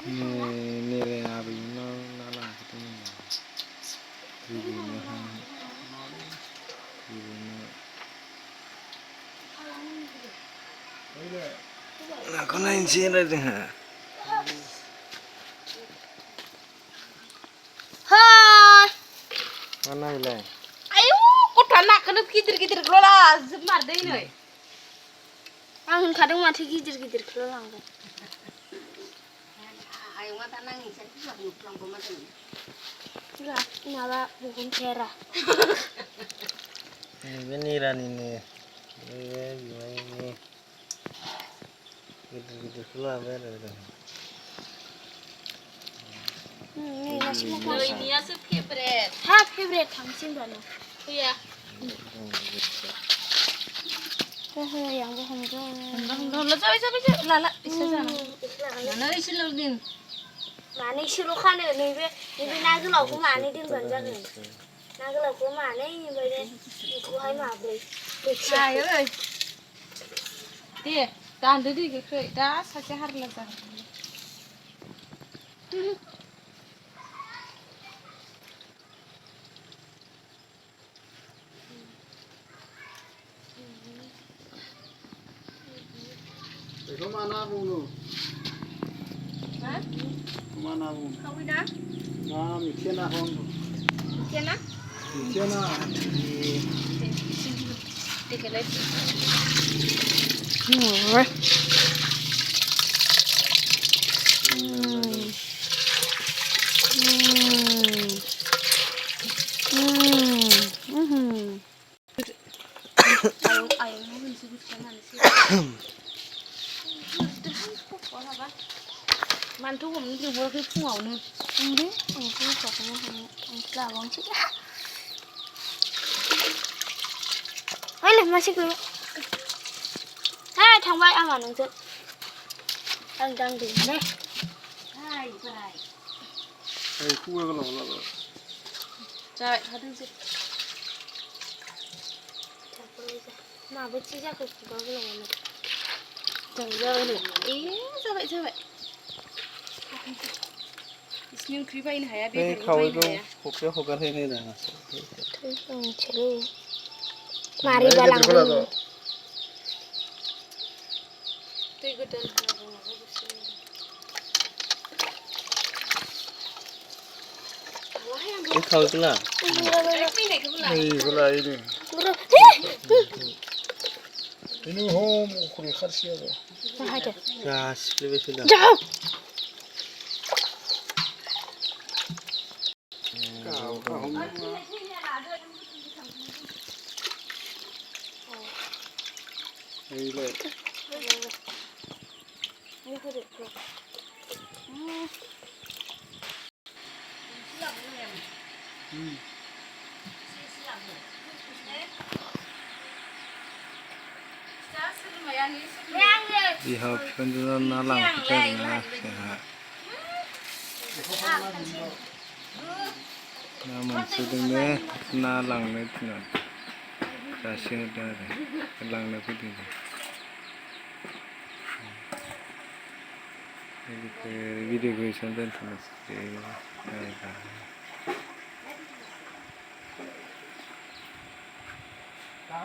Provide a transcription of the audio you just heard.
Nere abino nalang ketemu. Ibunya ibunya. Aku naik sini deh. Hai. Mana ile? Ayo, kok tanah kena gidir-gidir kelola, zemar deh ini. Ang kadang mati gidir-gidir kelola kan. Ayo mah tanah ni, saya tu lah pulang pemati. Enggak, nala bukan kera. Ini niran ini. Ini. Gitu keluar bener. Ini nasi makan. Ini ya favorite. Ha, favorite Hangsw mana? Iya. Yang bohong dong. Lo cabai lala bisa sana. Mana isi lo din? Mana isi lo kan ini naga lo aku mana din banjar ni. Naga lo aku mana ini boleh aku hai mana Ayo. Dia, tahan dulu gitu. Dah saja harus lah. Kemana bulu? Hah? Kemana bulu? Kau ina? Nah, mikirnya hon. Kena? Mikirnya. Tiga lagi. Ayo mau disebut sama sih. Mantuผมอยู่บนที่หัวนึง Ini, aku kok kamu lawang sih. Ayo masih dulu. Hai, thằng bay ăn vào nướng chứ. Đang đỉnh đây. Hai, hai. Hey, kue kalau. Rồi, thôi đừng dịch. Mà với chị ra cực có cái này này. Chẳng giờ nữa. Ý, sao vậy? Nhưng khi bay này à, biết Hey, được kau bay itu này à. hokar ini dah. Thôi không chơi. Mari balang dulu. Tôi cứ đơn Ini kau itu lah. Ini gula ini. Ini home kuri khasi ada. Nah, ada. Gas lebih sudah. Jauh. Kau home. Ini le. Ini ada. Bihaou bikunjwnau nalang kita sehat. Nama sudahnya nalang itu nak. Kasih dah, nalang itu dia. Ini video gue sampai terus.